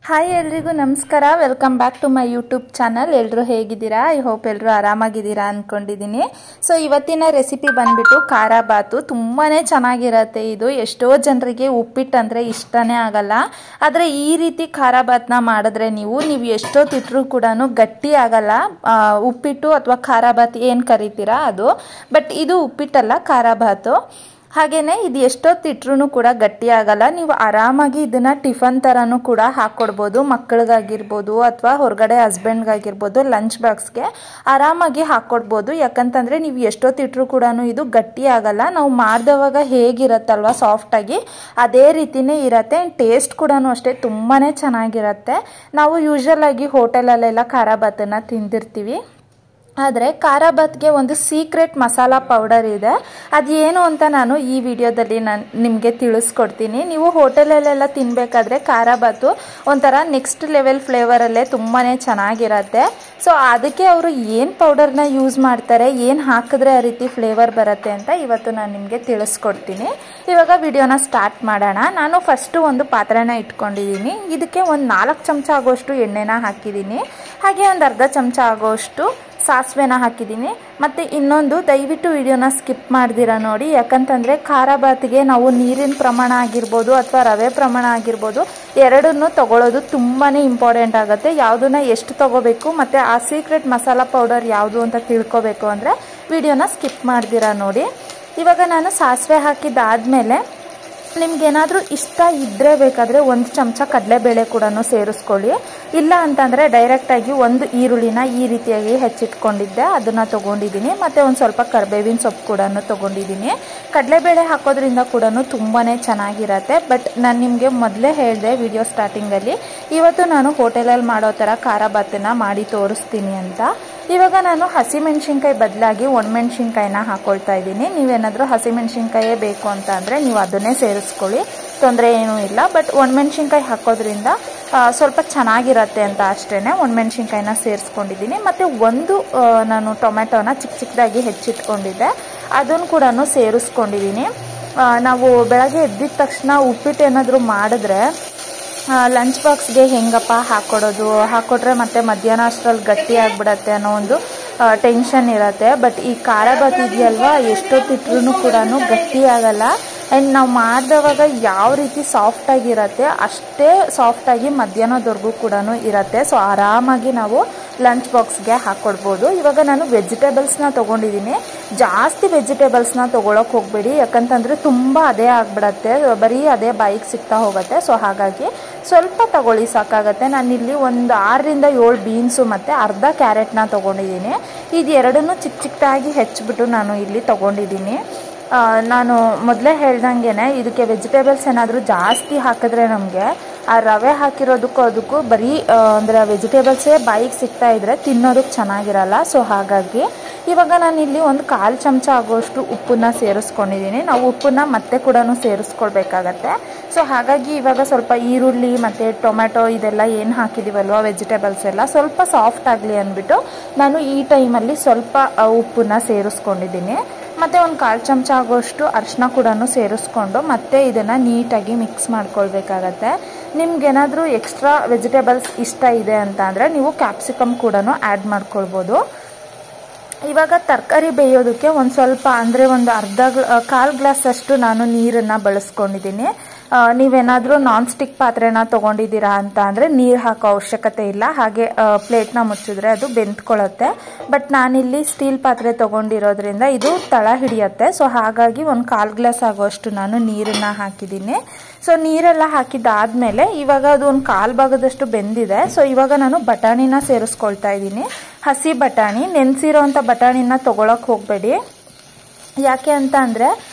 Hi ಎಲ್ರಿಗೂ ನಮಸ್ಕಾರ. Welcome back to my YouTube channel. ಎಲ್ಲರೂ ಹೇಗಿದ್ದೀರಾ? ಐ ಹೋಪ್ ಎಲ್ಲರೂ ಆರಾಮಾಗಿದ್ದೀರಾ ಅಂದ್ಕೊಂಡಿದ್ದೀನಿ. ಸೊ ಇವತ್ತಿನ ರೆಸಿಪಿ ಬಂದ್ಬಿಟ್ಟು ಖಾರ ಬಾತು. ತುಂಬಾ ಚೆನ್ನಾಗಿರತ್ತೆ ಇದು. ಎಷ್ಟೋ ಜನರಿಗೆ ಉಪ್ಪಿಟ್ಟು ಅಂದರೆ ಇಷ್ಟನೇ ಆಗಲ್ಲ. ಆದರೆ ಈ ರೀತಿ ಖಾರ ಬಾತನ್ನ ಮಾಡಿದ್ರೆ ನೀವು ಎಷ್ಟೊತ್ತಿಟ್ಟರೂ ಕೂಡ ಗಟ್ಟಿ ಆಗಲ್ಲ. ಉಪ್ಪಿಟ್ಟು ಅಥವಾ ಖಾರ ಬಾತ್ ಏನು ಕರಿತೀರಾ ಅದು. ಬಟ್ ಇದು ಉಪ್ಪಿಟ್ಟಲ್ಲ, ಖಾರ ಬಾತು. ಹಾಗೇನೆ ಇದು ಎಷ್ಟೊತ್ತಿಟ್ರೂ ಕೂಡ ಗಟ್ಟಿ ಆಗಲ್ಲ. ನೀವು ಆರಾಮಾಗಿ ಇದನ್ನ ಟಿಫನ್ ಥರನೂ ಕೂಡ ಹಾಕ್ಕೊಡ್ಬೋದು. ಮಕ್ಕಳಿಗಾಗಿರ್ಬೋದು ಅಥವಾ ಹೊರಗಡೆ ಹಸ್ಬೆಂಡ್ಗಾಗಿರ್ಬೋದು, ಲಂಚ್ ಬಾಕ್ಸ್ಗೆ ಆರಾಮಾಗಿ ಹಾಕ್ಕೊಡ್ಬೋದು. ಯಾಕಂತಂದರೆ ನೀವು ಎಷ್ಟೊತ್ತಿಟ್ರೂ ಕೂಡ ಇದು ಗಟ್ಟಿ ಆಗಲ್ಲ. ನಾವು ಮಾಡಿದವಾಗ ಹೇಗಿರತ್ತಲ್ವ ಸಾಫ್ಟಾಗಿ ಅದೇ ರೀತಿಯೇ ಇರತ್ತೆ. ಟೇಸ್ಟ್ ಕೂಡ ಅಷ್ಟೇ ತುಂಬಾ ಚೆನ್ನಾಗಿರತ್ತೆ. ನಾವು ಯೂಶಲ್ ಆಗಿ ಹೋಟೆಲಲ್ಲೆಲ್ಲ ಖಾರ ಬಾತನ್ನು ತಿಂದಿರ್ತೀವಿ. ಆದರೆ ಖಾರ ಬಾತ್ಗೆ ಒಂದು ಸೀಕ್ರೆಟ್ ಮಸಾಲ ಪೌಡರ್ ಇದೆ. ಅದೇನು ಅಂತ ನಾನು ಈ ವಿಡಿಯೋದಲ್ಲಿ ನಿಮಗೆ ತಿಳಿಸ್ಕೊಡ್ತೀನಿ. ನೀವು ಹೋಟೆಲಲ್ಲೆಲ್ಲ ತಿನ್ನಬೇಕಾದ್ರೆ ಖಾರ ಬಾತು ಒಂಥರ ನೆಕ್ಸ್ಟ್ ಲೆವೆಲ್ ಫ್ಲೇವರಲ್ಲೇ ತುಂಬಾ ಚೆನ್ನಾಗಿರತ್ತೆ. ಸೊ ಅದಕ್ಕೆ ಅವರು ಏನು ಪೌಡರ್ನ ಯೂಸ್ ಮಾಡ್ತಾರೆ, ಏನು ಹಾಕಿದ್ರೆ ಆ ರೀತಿ ಫ್ಲೇವರ್ ಬರುತ್ತೆ ಅಂತ ಇವತ್ತು ನಾನು ನಿಮಗೆ ತಿಳಿಸ್ಕೊಡ್ತೀನಿ. ಇವಾಗ ವಿಡಿಯೋನ ಸ್ಟಾರ್ಟ್ ಮಾಡೋಣ. ನಾನು ಫಸ್ಟು ಒಂದು ಪಾತ್ರೆನ ಇಟ್ಕೊಂಡಿದ್ದೀನಿ. ಇದಕ್ಕೆ ಒಂದು 4 ಚಮಚ ಆಗೋಷ್ಟು ಎಣ್ಣೆನ ಹಾಕಿದ್ದೀನಿ. ಹಾಗೆ ಒಂದು ಅರ್ಧ ಚಮಚ ಆಗೋಷ್ಟು ಸಾಸಿವೆನ ಹಾಕಿದ್ದೀನಿ. ಮತ್ತು ಇನ್ನೊಂದು, ದಯವಿಟ್ಟು ವಿಡಿಯೋನ ಸ್ಕಿಪ್ ಮಾಡ್ದಿರಾ ನೋಡಿ. ಯಾಕಂತಂದರೆ ಖಾರ ಬಾತಿಗೆ ನಾವು ನೀರಿನ ಪ್ರಮಾಣ ಆಗಿರ್ಬೋದು ಅಥವಾ ರವೆ ಪ್ರಮಾಣ ಆಗಿರ್ಬೋದು ಎರಡನ್ನೂ ತಗೊಳ್ಳೋದು ತುಂಬಾ ಇಂಪಾರ್ಟೆಂಟ್ ಆಗುತ್ತೆ. ಯಾವುದನ್ನ ಎಷ್ಟು ತಗೋಬೇಕು ಮತ್ತು ಆ ಸೀಕ್ರೆಟ್ ಮಸಾಲ ಪೌಡರ್ ಯಾವುದು ಅಂತ ತಿಳ್ಕೊಬೇಕು ಅಂದರೆ ವಿಡಿಯೋನ ಸ್ಕಿಪ್ ಮಾಡ್ದಿರಾ ನೋಡಿ. ಇವಾಗ ನಾನು ಸಾಸಿವೆ ಹಾಕಿದ್ದಾದಮೇಲೆ ನಿಮ್ಗೇನಾದರೂ ಇಷ್ಟ ಇದ್ದರೆ ಬೇಕಾದರೆ 1 ಚಮಚ ಕಡಲೆಬೇಳೆ ಕೂಡ ಸೇರಿಸ್ಕೊಳ್ಳಿ. ಇಲ್ಲ ಅಂತಂದರೆ ಡೈರೆಕ್ಟಾಗಿ ಒಂದು ಈರುಳ್ಳಿನ ಈ ರೀತಿಯಾಗಿ ಹೆಚ್ಚಿಟ್ಕೊಂಡಿದ್ದೆ, ಅದನ್ನು ತೊಗೊಂಡಿದ್ದೀನಿ. ಮತ್ತು ಒಂದು ಸ್ವಲ್ಪ ಕರಿಬೇವಿನ ಸೊಪ್ಪು ಕೂಡ ತೊಗೊಂಡಿದ್ದೀನಿ. ಕಡಲೆಬೇಳೆ ಹಾಕೋದ್ರಿಂದ ಕೂಡ ತುಂಬಾ ಚೆನ್ನಾಗಿರತ್ತೆ. ಬಟ್ ನಾನು ನಿಮಗೆ ಮೊದಲೇ ಹೇಳಿದೆ ವಿಡಿಯೋ ಸ್ಟಾರ್ಟಿಂಗಲ್ಲಿ, ಇವತ್ತು ನಾನು ಹೋಟೆಲಲ್ಲಿ ಮಾಡೋ ಥರ ಖಾರ ಬಾತನ್ನು ಮಾಡಿ ತೋರಿಸ್ತೀನಿ ಅಂತ. ಇವಾಗ ನಾನು ಹಸಿಮೆಣ್ಸಿನ್ಕಾಯಿ ಬದಲಾಗಿ ಒಣಮೆಣ್ಸಿನ್ಕಾಯಿನ ಹಾಕ್ಕೊಳ್ತಾ ಇದ್ದೀನಿ. ನೀವೇನಾದರೂ ಹಸಿಮೆಣ್ಸಿನ್ಕಾಯೇ ಬೇಕು ಅಂತ ಅಂದರೆ ನೀವು ಅದನ್ನೇ ಸೇರಿಸ್ಕೊಳ್ಳಿ, ತೊಂದರೆ ಏನೂ ಇಲ್ಲ. ಬಟ್ ಒಣಮೆಣ್ಸಿನ್ಕಾಯಿ ಹಾಕೋದ್ರಿಂದ ಸ್ವಲ್ಪ ಚೆನ್ನಾಗಿರತ್ತೆ ಅಂತ ಅಷ್ಟೇ ಒಣಮೆಣ್ಸಿನ್ಕಾಯಿನ ಸೇರಿಸ್ಕೊಂಡಿದ್ದೀನಿ. ಮತ್ತು ಒಂದು ನಾನು ಟೊಮೆಟೊನ ಚಿಕ್ಕ ಚಿಕ್ಕದಾಗಿ ಹೆಚ್ಚಿಟ್ಕೊಂಡಿದ್ದೆ, ಅದನ್ನು ಕೂಡ ಸೇರಿಸ್ಕೊಂಡಿದ್ದೀನಿ. ನಾವು ಬೆಳಗ್ಗೆ ಎದ್ದಿದ ತಕ್ಷಣ ಉಪ್ಪಿಟ್ಟು ಏನಾದರೂ ಮಾಡಿದ್ರೆ ಲಂಚ್ ಬಾಕ್ಸ್ಗೆ ಹೆಂಗಪ್ಪ ಹಾಕ್ಕೊಟ್ರೆ ಮತ್ತೆ ಮಧ್ಯಾಹ್ನ ಅಷ್ಟರಲ್ಲಿ ಗಟ್ಟಿ ಆಗಿಬಿಡತ್ತೆ ಅನ್ನೋ ಒಂದು ಟೆನ್ಷನ್ ಇರುತ್ತೆ. ಬಟ್ ಈ ಖಾರ ಬಾತ್ ಇದೆಯಲ್ವಾ, ಎಷ್ಟೊತ್ತಿಟ್ರೂ ಕೂಡ ಗಟ್ಟಿ ಆಗಲ್ಲ. ಆ್ಯಂಡ್ ನಾವು ಮಾಡಿದವಾಗ ಯಾವ ರೀತಿ ಸಾಫ್ಟಾಗಿರತ್ತೆ ಅಷ್ಟೇ ಸಾಫ್ಟಾಗಿ ಮಧ್ಯಾಹ್ನದವರೆಗೂ ಕೂಡ ಇರುತ್ತೆ. ಸೊ ಆರಾಮಾಗಿ ನಾವು ಲಂಚ್ ಬಾಕ್ಸ್ಗೆ ಹಾಕ್ಕೊಡ್ಬೋದು. ಇವಾಗ ನಾನು ವೆಜಿಟೇಬಲ್ಸ್ನ ತೊಗೊಂಡಿದ್ದೀನಿ. ಜಾಸ್ತಿ ವೆಜಿಟೇಬಲ್ಸ್ನ ತೊಗೊಳಕ್ಕೆ ಹೋಗಬೇಡಿ, ಯಾಕಂತಂದರೆ ತುಂಬ ಅದೇ ಆಗಿಬಿಡತ್ತೆ, ಬರೀ ಅದೇ ಬಾಯಿಗೆ ಸಿಗ್ತಾ ಹೋಗುತ್ತೆ. ಸೊ ಹಾಗಾಗಿ ಸ್ವಲ್ಪ ತಗೊಳ್ಳಿ ಸಾಕಾಗತ್ತೆ. ನಾನಿಲ್ಲಿ ಒಂದು 6 ರಿಂದ 7 ಬೀನ್ಸು ಮತ್ತು ಅರ್ಧ ಕ್ಯಾರೆಟ್ನ ತೊಗೊಂಡಿದ್ದೀನಿ. ಇದು ಎರಡನ್ನೂ ಚಿಕ್ಕ ಚಿಕ್ಕದಾಗಿ ಹೆಚ್ಚಿಬಿಟ್ಟು ನಾನು ಇಲ್ಲಿ ತೊಗೊಂಡಿದ್ದೀನಿ. ನಾನು ಮೊದಲೇ ಹೇಳ್ದಂಗೆ ಇದಕ್ಕೆ ವೆಜಿಟೇಬಲ್ಸ್ ಏನಾದರೂ ಜಾಸ್ತಿ ಹಾಕಿದ್ರೆ ನಮಗೆ ಆ ರವೆ ಹಾಕಿರೋದಕ್ಕೂ ಅದಕ್ಕೂ ಬರೀ ಅಂದರೆ ವೆಜಿಟೇಬಲ್ಸೇ ಬಾಯಿಗೆ ಸಿಗ್ತಾ ಇದ್ದರೆ ತಿನ್ನೋದಕ್ಕೆ ಚೆನ್ನಾಗಿರಲ್ಲ. ಸೊ ಹಾಗಾಗಿ ಇವಾಗ ನಾನಿಲ್ಲಿ ಒಂದು 1/4 ಚಮಚ ಆಗೋಷ್ಟು ಉಪ್ಪನ್ನ ಸೇರಿಸ್ಕೊಂಡಿದ್ದೀನಿ. ನಾವು ಉಪ್ಪನ್ನ ಮತ್ತೆ ಕೂಡ ಸೇರಿಸ್ಕೊಳ್ಬೇಕಾಗತ್ತೆ. ಸೊ ಹಾಗಾಗಿ ಇವಾಗ ಸ್ವಲ್ಪ ಈರುಳ್ಳಿ ಮತ್ತು ಟೊಮೆಟೊ ಇದೆಲ್ಲ ಏನು ಹಾಕಿದ್ದೀವಲ್ವ ವೆಜಿಟೇಬಲ್ಸ್ ಎಲ್ಲ ಸ್ವಲ್ಪ ಸಾಫ್ಟ್ ಆಗಲಿ ಅಂದ್ಬಿಟ್ಟು ನಾನು ಈ ಟೈಮಲ್ಲಿ ಸ್ವಲ್ಪ ಉಪ್ಪನ್ನ ಸೇರಿಸ್ಕೊಂಡಿದ್ದೀನಿ. ಮತ್ತು ಒಂದು 1/4 ಚಮಚ ಆಗೋಷ್ಟು ಅರಿಶಿನ ಕೂಡ ಸೇರಿಸ್ಕೊಂಡು ಮತ್ತೆ ಇದನ್ನು ನೀಟಾಗಿ ಮಿಕ್ಸ್ ಮಾಡ್ಕೊಳ್ಬೇಕಾಗತ್ತೆ. ನಿಮ್ಗೇನಾದರೂ ಎಕ್ಸ್ಟ್ರಾ ವೆಜಿಟೇಬಲ್ಸ್ ಇಷ್ಟ ಇದೆ ಅಂತ ಅಂದರೆ ನೀವು ಕ್ಯಾಪ್ಸಿಕಮ್ ಕೂಡ ಆ್ಯಡ್ ಮಾಡ್ಕೊಳ್ಬೋದು. ಇವಾಗ ತರಕಾರಿ ಬೇಯೋದಕ್ಕೆ ಒಂದು ಸ್ವಲ್ಪ ಅಂದರೆ ಒಂದು 1/4 ಗ್ಲಾಸಷ್ಟು ನಾನು ನೀರನ್ನು ಬಳಸ್ಕೊಂಡಿದ್ದೀನಿ. ನೀವೇನಾದರೂ ನಾನ್ ಸ್ಟಿಕ್ ಪಾತ್ರೆನ ತೊಗೊಂಡಿದ್ದೀರಾ ಅಂತ ಅಂದರೆ ನೀರು ಹಾಕೋ ಅವಶ್ಯಕತೆ ಇಲ್ಲ. ಹಾಗೆ ಪ್ಲೇಟ್ನ ಮುಚ್ಚಿದ್ರೆ ಅದು ಬೆಂದ್ಕೊಳ್ಳುತ್ತೆ. ಬಟ್ ನಾನಿಲ್ಲಿ ಸ್ಟೀಲ್ ಪಾತ್ರೆ ತೊಗೊಂಡಿರೋದ್ರಿಂದ ಇದು ತಳ ಹಿಡಿಯುತ್ತೆ. ಸೊ ಹಾಗಾಗಿ ಒಂದು 1/4 ಗ್ಲಾಸ್ ಆಗೋಷ್ಟು ನಾನು ನೀರನ್ನು ಹಾಕಿದ್ದೀನಿ. ಸೊ ನೀರೆಲ್ಲ ಹಾಕಿದ್ದಾದಮೇಲೆ ಇವಾಗ ಅದು ಒಂದು 1/4 ಭಾಗದಷ್ಟು ಬೆಂದಿದೆ. ಸೊ ಇವಾಗ ನಾನು ಬಟಾಣಿನ ಸೇರಿಸ್ಕೊಳ್ತಾ ಇದ್ದೀನಿ. ಹಸಿ ಬಟಾಣಿ, ನೆನೆಸಿರೋಂಥ ಬಟಾಣಿನ ತೊಗೊಳಕ್ಕೆ ಹೋಗಬೇಡಿ. ಯಾಕೆ ಅಂತ ಅಂದರೆ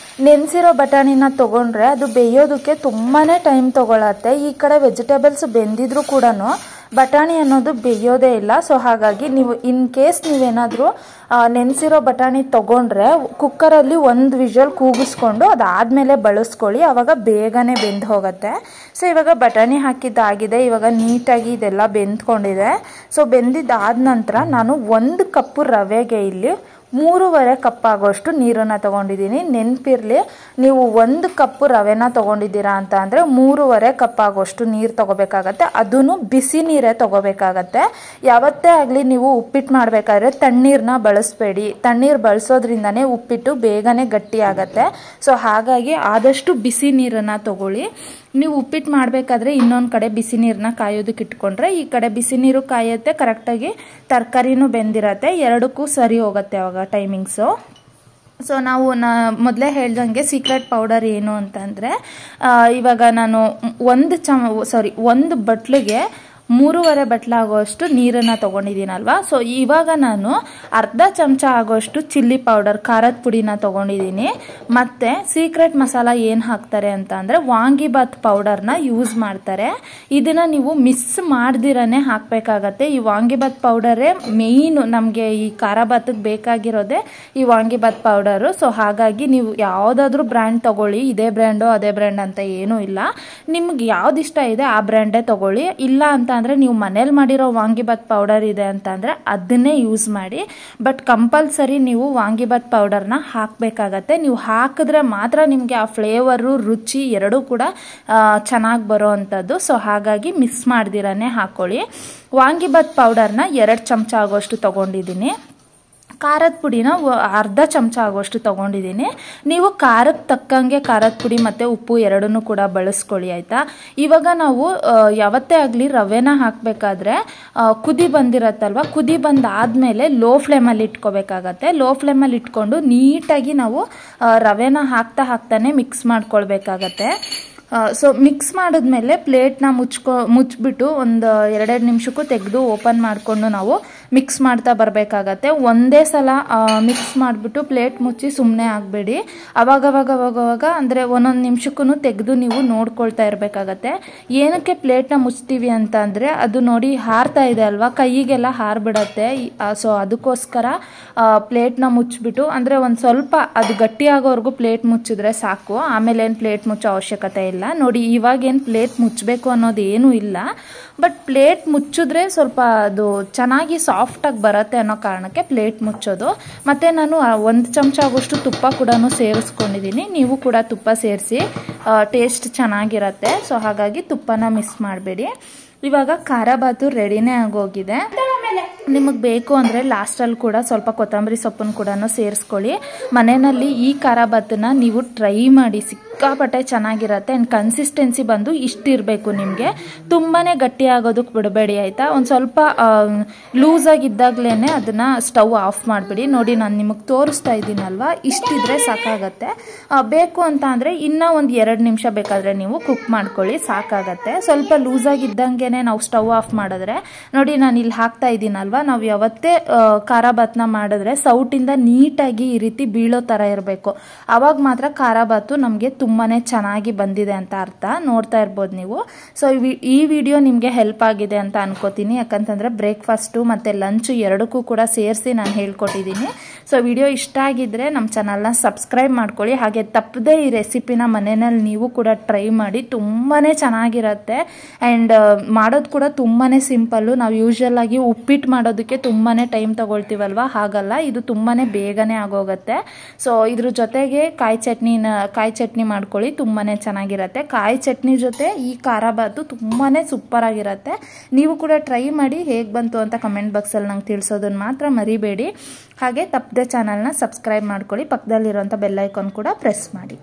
ನೆನೆಸಿರೋ ಬಟಾಣಿನ ತೊಗೊಂಡ್ರೆ ಅದು ಬೇಯೋದಕ್ಕೆ ತುಂಬಾ ಟೈಮ್ ತೊಗೊಳತ್ತೆ. ಈ ಕಡೆ ವೆಜಿಟೇಬಲ್ಸ್ ಬೆಂದಿದ್ರೂ ಕೂಡ ಬಟಾಣಿ ಅನ್ನೋದು ಬೇಯೋದೇ ಇಲ್ಲ. ಸೊ ಹಾಗಾಗಿ ನೀವು ಇನ್ ಕೇಸ್ ನೀವೇನಾದರೂ ನೆನೆಸಿರೋ ಬಟಾಣಿ ತೊಗೊಂಡ್ರೆ ಕುಕ್ಕರಲ್ಲಿ ಒಂದು ವಿಷಲ್ ಕೂಗಿಸ್ಕೊಂಡು ಅದಾದಮೇಲೆ ಬಳಸ್ಕೊಳ್ಳಿ, ಆವಾಗ ಬೇಗನೆ ಬೆಂದು ಹೋಗುತ್ತೆ. ಸೊ ಇವಾಗ ಬಟಾಣಿ ಹಾಕಿದ್ದಾಗಿದೆ. ಇವಾಗ ನೀಟಾಗಿ ಇದೆಲ್ಲ ಬೆಂದ್ಕೊಂಡಿದೆ. ಸೊ ಬೆಂದಿದ್ದಾದ ನಂತರ ನಾನು 1 ಕಪ್ಪು ರವೆಗೆ ಇಲ್ಲಿ 3.5 ಕಪ್ ಆಗೋಷ್ಟು ನೀರನ್ನು ತೊಗೊಂಡಿದ್ದೀನಿ. ನೆನಪಿರಲಿ, ನೀವು 1 ಕಪ್ ರವೆನ ತೊಗೊಂಡಿದ್ದೀರಾ ಅಂತ ಅಂದರೆ 3.5 ಕಪ್ ಆಗೋಷ್ಟು ನೀರು ತೊಗೋಬೇಕಾಗತ್ತೆ. ಅದೂ ಬಿಸಿ ನೀರೇ ತೊಗೋಬೇಕಾಗತ್ತೆ. ಯಾವತ್ತೇ ಆಗಲಿ ನೀವು ಉಪ್ಪಿಟ್ಟು ಮಾಡಬೇಕಾದ್ರೆ ತಣ್ಣೀರನ್ನ ಬಳಸಬೇಡಿ. ತಣ್ಣೀರು ಬಳಸೋದ್ರಿಂದನೇ ಉಪ್ಪಿಟ್ಟು ಬೇಗನೆ ಗಟ್ಟಿ ಆಗತ್ತೆ. ಸೊ ಹಾಗಾಗಿ ಆದಷ್ಟು ಬಿಸಿ ನೀರನ್ನು ತಗೊಳ್ಳಿ. ನೀವು ಉಪ್ಪಿಟ್ಟು ಮಾಡಬೇಕಾದ್ರೆ ಇನ್ನೊಂದು ಕಡೆ ಬಿಸಿ ನೀರನ್ನ ಕಾಯೋದಕ್ಕೆ ಇಟ್ಕೊಂಡ್ರೆ ಈ ಕಡೆ ಬಿಸಿ ನೀರು ಕಾಯುತ್ತೆ, ಕರೆಕ್ಟಾಗಿ ತರಕಾರಿನೂ ಬೆಂದಿರತ್ತೆ, ಎರಡಕ್ಕೂ ಸರಿ ಹೋಗುತ್ತೆ ಅವಾಗ ಟೈಮಿಂಗ್ಸು. ಸೊ ನಾವು ಮೊದಲೇ ಹೇಳ್ದಂಗೆ ಸೀಕ್ರೆಟ್ ಪೌಡರ್ ಏನು ಅಂತಂದರೆ, ಇವಾಗ ನಾನು ಒಂದು ಬಟ್ಲಿಗೆ 3.5 ಬಟ್ಲಾಗುವಷ್ಟು ನೀರನ್ನು ತೊಗೊಂಡಿದ್ದೀನಲ್ವಾ. ಸೊ ಇವಾಗ ನಾನು ಅರ್ಧ ಚಮಚ ಆಗೋಷ್ಟು ಚಿಲ್ಲಿ ಪೌಡರ್, ಖಾರದ ಪುಡಿನ ತೊಗೊಂಡಿದ್ದೀನಿ. ಮತ್ತು ಸೀಕ್ರೆಟ್ ಮಸಾಲ ಏನು ಹಾಕ್ತಾರೆ ಅಂತ ಅಂದರೆ ವಾಂಗಿಬಾತ್ ಪೌಡರ್ನ ಯೂಸ್ ಮಾಡ್ತಾರೆ. ಇದನ್ನು ನೀವು ಮಿಸ್ ಮಾಡ್ದಿರೇ ಹಾಕಬೇಕಾಗತ್ತೆ. ಈ ವಾಂಗಿಬಾತ್ ಪೌಡರೇ ಮೇಯ್ನು, ನಮಗೆ ಈ ಖಾರ ಬಾತಿಗೆ ಬೇಕಾಗಿರೋದೇ ಈ ವಾಂಗಿಬಾತ್ ಪೌಡರು. ಸೊ ಹಾಗಾಗಿ ನೀವು ಯಾವುದಾದ್ರೂ ಬ್ರ್ಯಾಂಡ್ ತೊಗೊಳ್ಳಿ, ಇದೇ ಬ್ರ್ಯಾಂಡು ಅದೇ ಬ್ರ್ಯಾಂಡ್ ಅಂತ ಏನೂ ಇಲ್ಲ. ನಿಮ್ಗೆ ಯಾವ್ದು ಇಷ್ಟ ಇದೆ ಆ ಬ್ರ್ಯಾಂಡೇ ತೊಗೊಳ್ಳಿ. ಇಲ್ಲ ಅಂತ ಅಂದರೆ ನೀವು ಮನೇಲಿ ಮಾಡಿರೋ ವಾಂಗಿಬಾತ್ ಪೌಡರ್ ಇದೆ ಅಂತ ಅಂದರೆ ಅದನ್ನೇ ಯೂಸ್ ಮಾಡಿ. ಬಟ್ ಕಂಪಲ್ಸರಿ ನೀವು ವಾಂಗಿಬಾತ್ ಪೌಡರ್ನ ಹಾಕಬೇಕಾಗತ್ತೆ. ನೀವು ಹಾಕಿದ್ರೆ ಮಾತ್ರ ನಿಮಗೆ ಆ ಫ್ಲೇವರು, ರುಚಿ ಎರಡೂ ಕೂಡ ಚೆನ್ನಾಗಿ ಬರೋ ಅಂಥದ್ದು. ಸೊ ಹಾಗಾಗಿ ಮಿಸ್ ಮಾಡ್ದಿರೇ ಹಾಕ್ಕೊಳ್ಳಿ. ವಾಂಗಿಬಾತ್ ಪೌಡರ್ನ 2 ಚಮಚ ಆಗೋಷ್ಟು ತೊಗೊಂಡಿದ್ದೀನಿ. ಖಾರದ ಪುಡಿನ ಅರ್ಧ ಚಮಚ ಆಗೋಷ್ಟು ತೊಗೊಂಡಿದ್ದೀನಿ. ನೀವು ಖಾರಕ್ಕೆ ತಕ್ಕಂಗೆ ಖಾರದ ಪುಡಿ ಮತ್ತು ಉಪ್ಪು ಎರಡನ್ನೂ ಕೂಡ ಬಳಸ್ಕೊಳ್ಳಿ, ಆಯಿತಾ. ಇವಾಗ ನಾವು ಯಾವತ್ತೇ ಆಗಲಿ ರವೆನ ಹಾಕಬೇಕಾದ್ರೆ ಕುದಿ ಬಂದಿರತ್ತಲ್ವ, ಕುದಿ ಬಂದಾದಮೇಲೆ ಲೋ ಫ್ಲೇಮಲ್ಲಿ ಇಟ್ಕೋಬೇಕಾಗತ್ತೆ. ಲೋ ಫ್ಲೇಮಲ್ಲಿ ಇಟ್ಕೊಂಡು ನೀಟಾಗಿ ನಾವು ರವೆನ ಹಾಕ್ತಾನೆ ಮಿಕ್ಸ್ ಮಾಡ್ಕೊಳ್ಬೇಕಾಗತ್ತೆ. ಸೊ ಮಿಕ್ಸ್ ಮಾಡಿದ್ಮೇಲೆ ಪ್ಲೇಟ್ನ ಮುಚ್ಚಿಬಿಟ್ಟು ಒಂದು 2 ನಿಮಿಷಕ್ಕೂ ತೆಗೆದು ಓಪನ್ ಮಾಡಿಕೊಂಡು ನಾವು ಮಿಕ್ಸ್ ಮಾಡ್ತಾ ಬರಬೇಕಾಗತ್ತೆ. ಒಂದೇ ಸಲ ಮಿಕ್ಸ್ ಮಾಡಿಬಿಟ್ಟು ಪ್ಲೇಟ್ ಮುಚ್ಚಿ ಸುಮ್ಮನೆ ಆಗಬೇಡಿ. ಅವಾಗವಾಗ ಅಂದರೆ ಒಂದೊಂದು ನಿಮಿಷಕ್ಕೂ ತೆಗೆದು ನೀವು ನೋಡ್ಕೊಳ್ತಾ ಇರಬೇಕಾಗತ್ತೆ. ಏನಕ್ಕೆ ಪ್ಲೇಟ್ನ ಮುಚ್ತೀವಿ ಅಂತ ಅಂದರೆ ಅದು ನೋಡಿ ಹಾರ್ತಾ ಇದೆ ಅಲ್ವಾ, ಕೈಗೆಲ್ಲ ಹಾರ್ಬಿಡತ್ತೆ. ಸೊ ಅದಕ್ಕೋಸ್ಕರ ಪ್ಲೇಟ್ನ ಮುಚ್ಚಿಬಿಟ್ಟು, ಅಂದರೆ ಒಂದು ಸ್ವಲ್ಪ ಅದು ಗಟ್ಟಿಯಾಗೋವರೆಗೂ ಪ್ಲೇಟ್ ಮುಚ್ಚಿದ್ರೆ ಸಾಕು. ಆಮೇಲೆ ಏನು ಪ್ಲೇಟ್ ಮುಚ್ಚೋ ಅವಶ್ಯಕತೆ ಇಲ್ಲ. ನೋಡಿ ಇವಾಗೇನು ಪ್ಲೇಟ್ ಮುಚ್ಚಬೇಕು ಅನ್ನೋದು ಏನೂ ಇಲ್ಲ. ಬಟ್ ಪ್ಲೇಟ್ ಮುಚ್ಚಿದ್ರೆ ಸ್ವಲ್ಪ ಅದು ಚೆನ್ನಾಗಿ ಸಾಫ್ಟಾಗಿ ಬರುತ್ತೆ ಅನ್ನೋ ಕಾರಣಕ್ಕೆ ಪ್ಲೇಟ್ ಮುಚ್ಚೋದು. ಮತ್ತು ನಾನು 1 ಚಮಚ ಆಗೋಷ್ಟು ತುಪ್ಪ ಕೂಡ ಸೇರಿಸ್ಕೊಂಡಿದ್ದೀನಿ. ನೀವು ಕೂಡ ತುಪ್ಪ ಸೇರಿಸಿ, ಟೇಸ್ಟ್ ಚೆನ್ನಾಗಿರತ್ತೆ. ಸೊ ಹಾಗಾಗಿ ತುಪ್ಪನ ಮಿಸ್ ಮಾಡಬೇಡಿ. ಇವಾಗ ಖಾರ ಬಾತು ರೆಡಿನೇ ಆಗೋಗಿದೆ. ನಿಮಗೆ ಬೇಕು ಅಂದರೆ ಲಾಸ್ಟಲ್ಲಿ ಕೂಡ ಸ್ವಲ್ಪ ಕೊತ್ತಂಬರಿ ಸೊಪ್ಪನ್ನು ಕೂಡ ಸೇರಿಸ್ಕೊಳ್ಳಿ. ಮನೆಯಲ್ಲಿ ಈ ಖಾರ ಬಾತನ್ನ ನೀವು ಟ್ರೈ ಮಾಡಿ, ಸಿಕ್ಕಾಪಟ್ಟೆ ಚೆನ್ನಾಗಿರತ್ತೆ. ಆ್ಯಂಡ್ ಕನ್ಸಿಸ್ಟೆನ್ಸಿ ಬಂದು ಇಷ್ಟಿರಬೇಕು ನಿಮಗೆ, ತುಂಬಾ ಗಟ್ಟಿ ಆಗೋದಕ್ಕೆ ಬಿಡಬೇಡಿ, ಆಯಿತಾ. ಒಂದು ಸ್ವಲ್ಪ ಲೂಸಾಗಿದ್ದಾಗಲೇ ಅದನ್ನು ಸ್ಟವ್ ಆಫ್ ಮಾಡಿಬಿಡಿ. ನೋಡಿ ನಾನು ನಿಮಗೆ ತೋರಿಸ್ತಾ ಇದ್ದೀನಲ್ವ, ಇಷ್ಟಿದ್ರೆ ಸಾಕಾಗತ್ತೆ. ಬೇಕು ಅಂತ ಅಂದರೆ ಇನ್ನೂ ಒಂದು 2 ನಿಮಿಷ ಬೇಕಾದರೆ ನೀವು ಕುಕ್ ಮಾಡ್ಕೊಳ್ಳಿ, ಸಾಕಾಗತ್ತೆ. ಸ್ವಲ್ಪ ಲೂಸಾಗಿದ್ದಂಗೆ ನಾವು ಸ್ಟವ್ ಆಫ್ ಮಾಡಿದ್ರೆ, ನೋಡಿ ನಾನು ಇಲ್ಲಿ ಹಾಕ್ತಾ ಇದ್ದೀನಲ್ವ, ನಾವು ಯಾವತ್ತೇ ಖಾರ ಬಾತ್ನ ಮಾಡಿದ್ರೆ ಸೌಟಿಂದ ನೀಟಾಗಿ ಈ ರೀತಿ ಬೀಳೋ ಥರ ಇರಬೇಕು. ಆವಾಗ ಮಾತ್ರ ಖಾರ ಬಾತು ನಮಗೆ ತುಂಬಾ ಚೆನ್ನಾಗಿ ಬಂದಿದೆ ಅಂತ ಅರ್ಥ. ನೋಡ್ತಾ ಇರ್ಬೋದು ನೀವು. ಸೊ ಈ ವಿಡಿಯೋ ನಿಮಗೆ ಹೆಲ್ಪ್ ಆಗಿದೆ ಅಂತ ಅನ್ಕೋತೀನಿ. ಯಾಕಂತಂದರೆ ಬ್ರೇಕ್ಫಾಸ್ಟು ಮತ್ತು ಲಂಚು ಎರಡಕ್ಕೂ ಕೂಡ ಸೇರಿಸಿ ನಾನು ಹೇಳ್ಕೊಟ್ಟಿದ್ದೀನಿ. ಸೊ ವಿಡಿಯೋ ಇಷ್ಟ ಆಗಿದ್ದರೆ ನಮ್ಮ ಚಾನಲ್ನ ಸಬ್ಸ್ಕ್ರೈಬ್ ಮಾಡ್ಕೊಳ್ಳಿ. ಹಾಗೆ ತಪ್ಪದೇ ಈ ರೆಸಿಪಿನ ಮನೆಯಲ್ಲಿ ನೀವು ಕೂಡ ಟ್ರೈ ಮಾಡಿ, ತುಂಬಾ ಚೆನ್ನಾಗಿರುತ್ತೆ. ಆ್ಯಂಡ್ ಮಾಡೋದು ಕೂಡ ತುಂಬಾ ಸಿಂಪಲ್ಲು. ನಾವು ಯೂಶಲ್ ಆಗಿ ಉಪ್ಪಿಟ್ಟು ಮಾಡೋದಕ್ಕೆ ತುಂಬಾ ಟೈಮ್ ತಗೊಳ್ತೀವಲ್ವ, ಹಾಗಲ್ಲ, ಇದು ತುಂಬಾ ಬೇಗನೆ ಆಗೋಗುತ್ತೆ. ಸೊ ಇದ್ರ ಜೊತೆಗೆ ಕಾಯಿ ಚಟ್ನಿ ಮಾಡ್ಕೊಳ್ಳಿ, ತುಂಬಾ ಚೆನ್ನಾಗಿರುತ್ತೆ. ಕಾಯಿ ಚಟ್ನಿ ಜೊತೆ ಈ ಖಾರ ಬಾತು ತುಂಬಾ ಸೂಪರ್ ಆಗಿರುತ್ತೆ. ನೀವು ಕೂಡ ಟ್ರೈ ಮಾಡಿ, ಹೇಗೆ ಬಂತು ಅಂತ ಕಮೆಂಟ್ ಬಾಕ್ಸಲ್ಲಿ ನಂಗೆ ತಿಳಿಸೋದನ್ನು ಮಾತ್ರ ಮರಿಬೇಡಿ. ಹಾಗೆ ತಪ್ಪದೆ ಚಾನಲ್ನ ಸಬ್ಸ್ಕ್ರೈಬ್ ಮಾಡ್ಕೊಳ್ಳಿ, ಪಕ್ಕದಲ್ಲಿರುವಂಥ ಬೆಲ್ ಐಕಾನ್ ಕೂಡ ಪ್ರೆಸ್ ಮಾಡಿ.